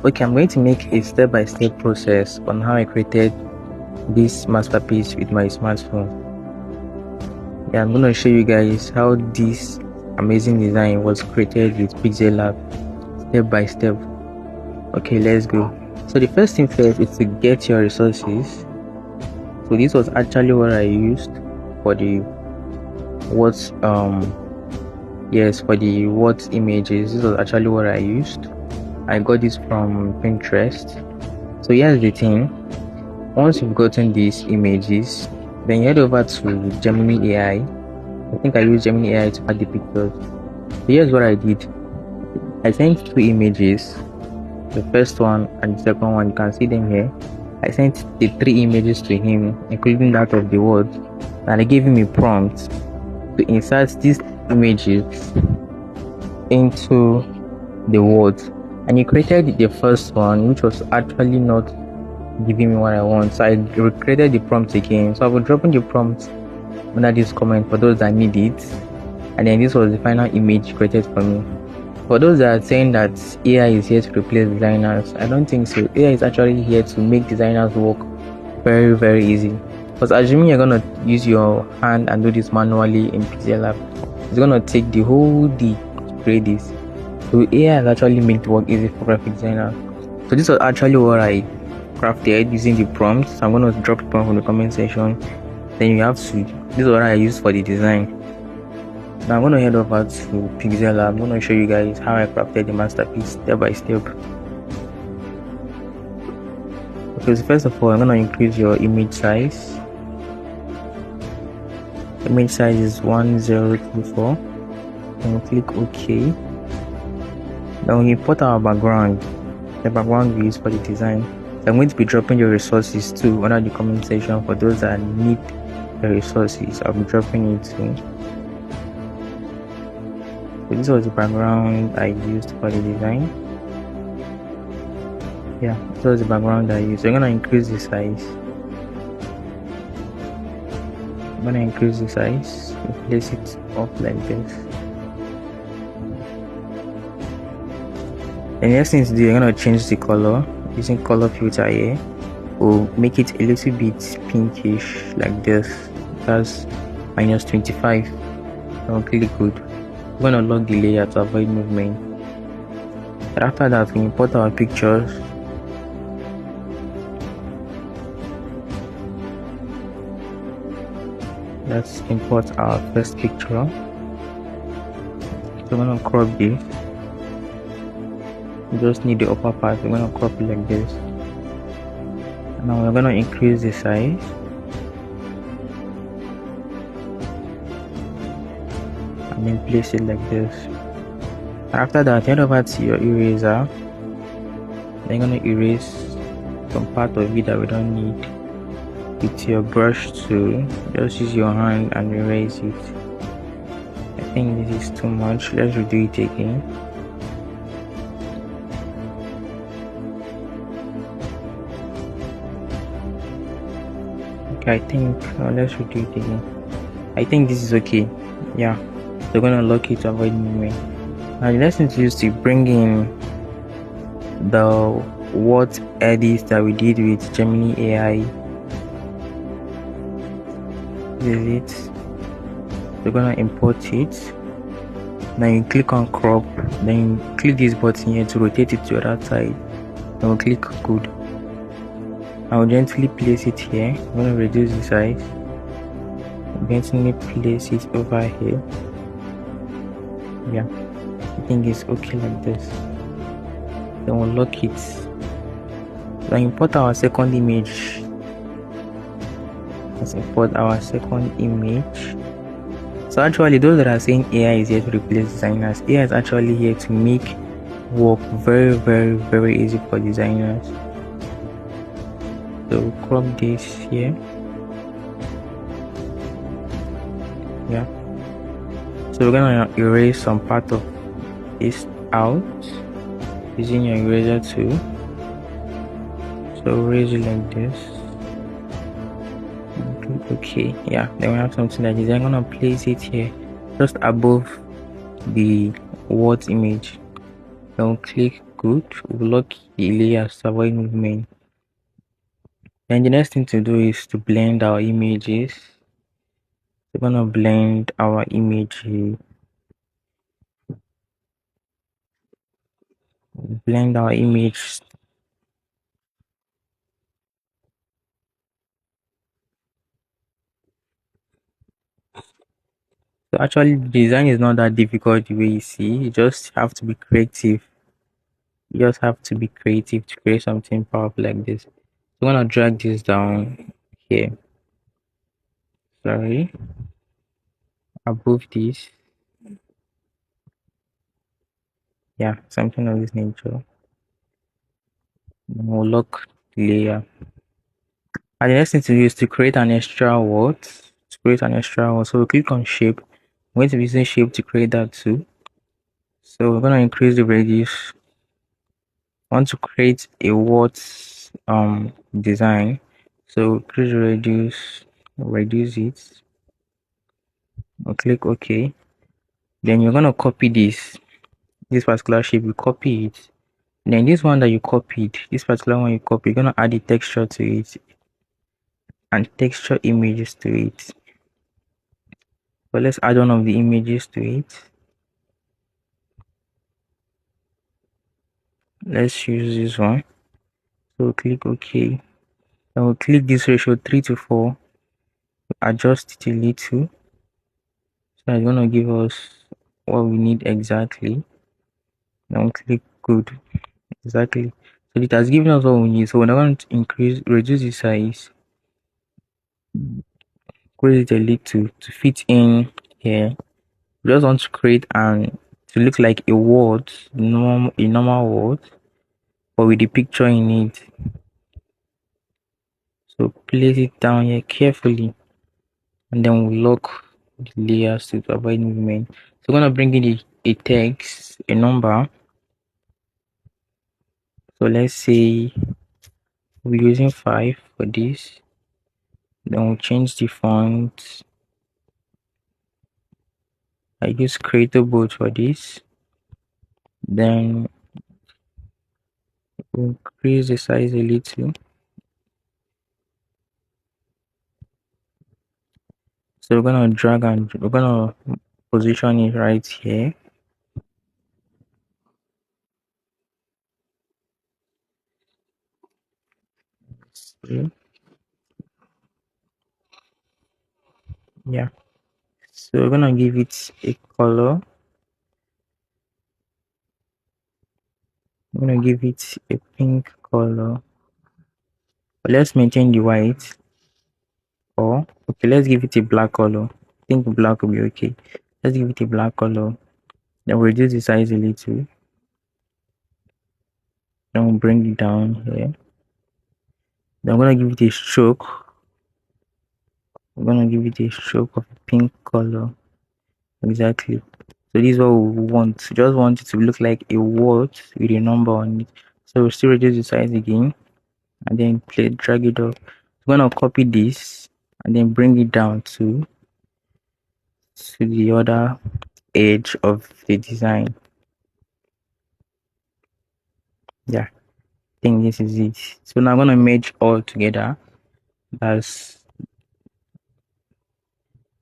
Okay, I'm going to make a step-by-step process on how I created this masterpiece with my smartphone. Yeah, I'm going to show you guys how this amazing design was created with Pixellab, step by step. Okay, let's go. So the first thing first is to get your resources. So this was actually what I used for the what images. This was actually what I used. I got this from Pinterest. So here's the thing. Once you've gotten these images, then you head over to Gemini AI. I think I used Gemini AI to add the pictures. So here's what I did. I sent two images, the first one and the second one. You can see them here. I sent the three images to him, including that of the word, and I gave him a prompt to insert these images into the words. And he created the first one, which was actually not giving me what I want. So I recreated the prompt again. So I will drop in the prompt under this comment for those that need it. And then this was the final image created for me. For those that are saying that AI is here to replace designers, I don't think so. AI is actually here to make designers work very, very easy. Because assuming you're gonna use your hand and do this manually in Pixellab, it's gonna take the whole day to create this. So AI has actually made the work easy for graphic designers. So this was actually what I crafted using the prompt. So I'm gonna drop the prompt in the comment section. Then you have to. This is what I used for the design. Now I'm gonna head over to Pixellab. I'm gonna show you guys how I crafted the masterpiece step by step. Okay, so first of all, I'm gonna increase your image size. Image size is 1024. And click OK. Then we import our background, the background we use for the design. So I'm going to be dropping your resources too under the comment section for those that need the resources. I'll be dropping it too. So this was the background I used for the design. Yeah, this was the background I used. So I'm gonna increase the size. I'm gonna increase the size, place it up like this. The next thing to do, I'm gonna change the color using color filter here. We'll make it a little bit pinkish like this. That's -25. I'll click good. We're gonna lock the layer to avoid movement. And after that, we import our pictures. Let's import our first picture. So we're gonna crop this. We just need the upper part. We're gonna crop it like this. And now we're gonna increase the size. And then place it like this. After that, head over to your eraser. Then you're gonna erase some part of it that we don't need. With your brush tool, just use your hand and erase it. I think this is too much. Let's redo it again. Okay, I think let's redo it again. I think this is okay. Yeah, so we're gonna lock it to avoid movement. Now the next thing to use to bring in the word edits that we did with Gemini AI. This is it. We're gonna import it. Now you click on crop. Then you click this button here to rotate it to the other side. Then we'll click good. I will gently place it here. I'm going to reduce the size. Gently place it over here. Yeah, I think it's okay like this. Then we'll lock it. Then import our second image. Let's import our second image. So actually, those that are saying AI is here to replace designers, AI is actually here to make work very, very, very easy for designers. So crop this here. Yeah. So we're gonna erase some part of this out using your eraser tool. So erase it like this. Okay, yeah. Then we have something like this. I'm gonna place it here, just above the words image. Then we'll click good. We'll lock the layers to avoid movement. Then the next thing to do is to blend our images. We're gonna blend our image, blend our image. So actually, design is not that difficult the way you see. You just have to be creative. You just have to be creative to create something powerful like this. So I'm gonna drag this down here. Sorry, above this. Yeah, something of this nature. We'll lock the layer. And the next thing to do is to create an extra word. To create an extra word, so we'll click on shape. I'm going to be using shape to create that too. So we're gonna increase the radius. I want to create a word design. So increase radius, reduce it. I'll click OK. Then you're gonna copy this particular shape. You copy it. Then this one that you copied, this particular one you copy, you're gonna add the texture to it and texture images to it. But let's add one of the images to it. Let's use this one. So click OK. Then we'll click this ratio 3 to 4. Adjust it a little. So it's gonna give us what we need exactly. Then click good. Exactly. So it has given us what we need. So we're going to reduce the size, increase it a little to fit in here. We just want to create and to look like a word, a normal word, but with the picture in it. So place it down here carefully, and then we'll lock the layers to avoid movement. So we're gonna bring in a text, a number. So let's say we're using 5 for this. Then we'll change the font. I use creator board for this. Then we'll increase the size a little. So we're gonna drag and we're gonna position it right here. See? Yeah. So we're gonna give it a color. I'm gonna give it a pink color. But let's maintain the white. Or okay, let's give it a black color. I think black will be okay. Let's give it a black color. Then we'll reduce the size a little. Then we'll bring it down here. Then I'm gonna give it a stroke. I'm gonna give it a stroke of a pink color. Exactly. So this is what we want. We just want it to look like a word with a number on it. So we'll still reduce the size again and then drag it up. We're gonna copy this and then bring it down to the other edge of the design. Yeah, I think this is it. So now I'm gonna merge all together. That's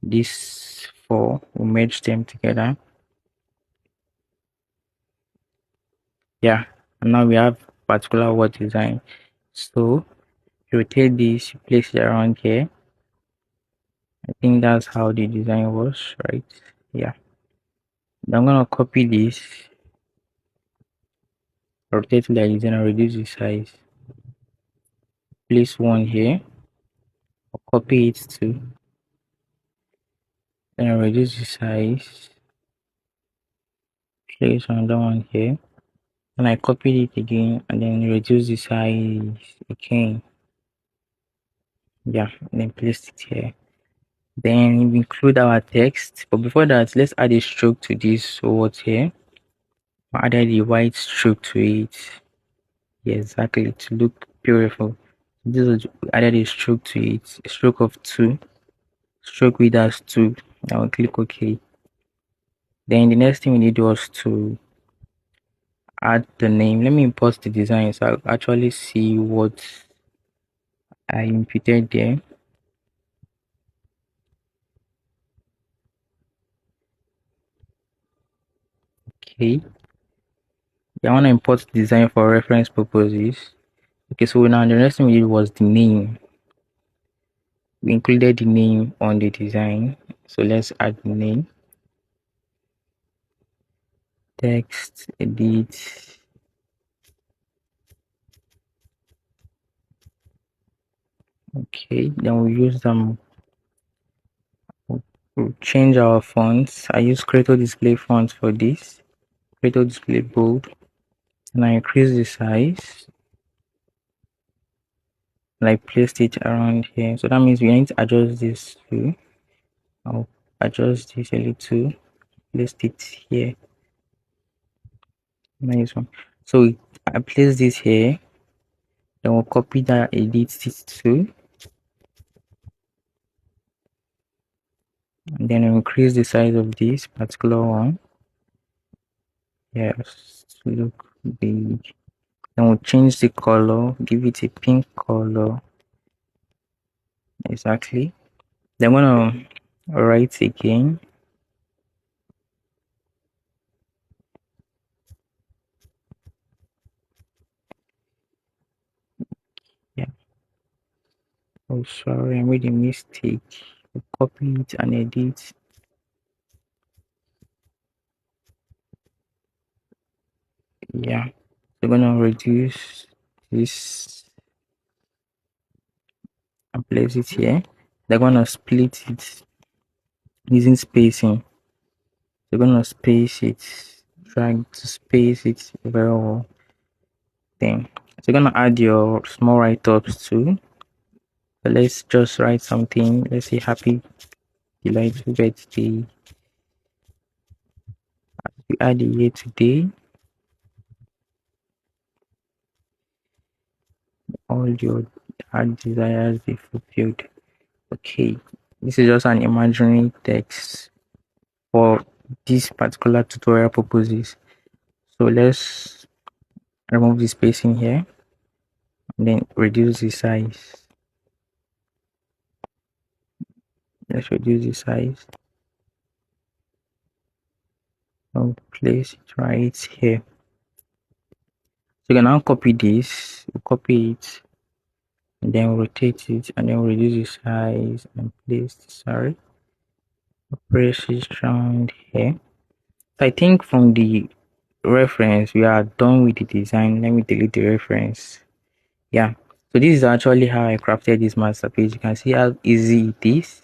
these four. We'll merge them together. Yeah, and now we have particular word design. So you rotate this, you place it around here. I think that's how the design was, right? Yeah. Now I'm gonna copy this, rotate like this, and reduce the size. Place one here, I'll copy it too, then I'll reduce the size. Place another one here, and I copied it again, and then reduce the size again. Yeah, and then place it here. Then we include our text, but before that, let's add a stroke to this word here. I added a white stroke to it. Yeah, exactly, to look beautiful. This is added a stroke to it, a stroke of 2, stroke width as 2. I will click OK. Then the next thing we need was to add the name. Let me import the design so I'll actually see what I imputed there. Okay. I want to import the design for reference purposes. Okay, so now the next thing we did was the name. We included the name on the design. So let's add the name. Text, edit. Okay, then we use them. We'll change our fonts. I use Creator Display fonts for this. Creator Display bold. And I increase the size. And I placed it around here. So that means we need to adjust this too. I'll adjust this a little. Place it here. Nice one. So I place this here. Then we'll copy that, edit it too. And then increase the size of this particular one. Yes, to look big. Then we'll change the color, give it a pink color. Exactly. Then I'm gonna write again. Yeah. Oh, sorry, I made a mistake. We'll copy it and edit. Yeah. So we're gonna reduce this and place it here. They're gonna split it using spacing. They're gonna space it, try to space it very well. Then so you're gonna add your small write-ups too. So let's just write something. Let's say happy delightful birthday. We add the year today. All your heart desires be fulfilled. Okay, this is just an imaginary text for this particular tutorial purposes. So let's remove the spacing here and then reduce the size. Let's reduce the size. I'll place it right here. So you can now copy this, we'll copy it, and then rotate it, and then reduce the size and place sorry. Press it around here. So I think from the reference we are done with the design. Let me delete the reference. Yeah, so this is actually how I crafted this master page. You can see how easy it is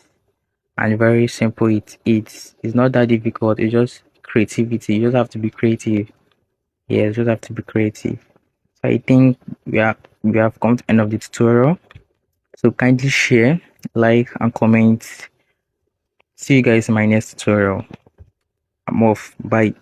and very simple it is. It's not that difficult. It's just creativity. You just have to be creative. Yeah, you just have to be creative. So I think we have come to the end of the tutorial. So kindly share, like, and comment. See you guys in my next tutorial. I'm off. Bye.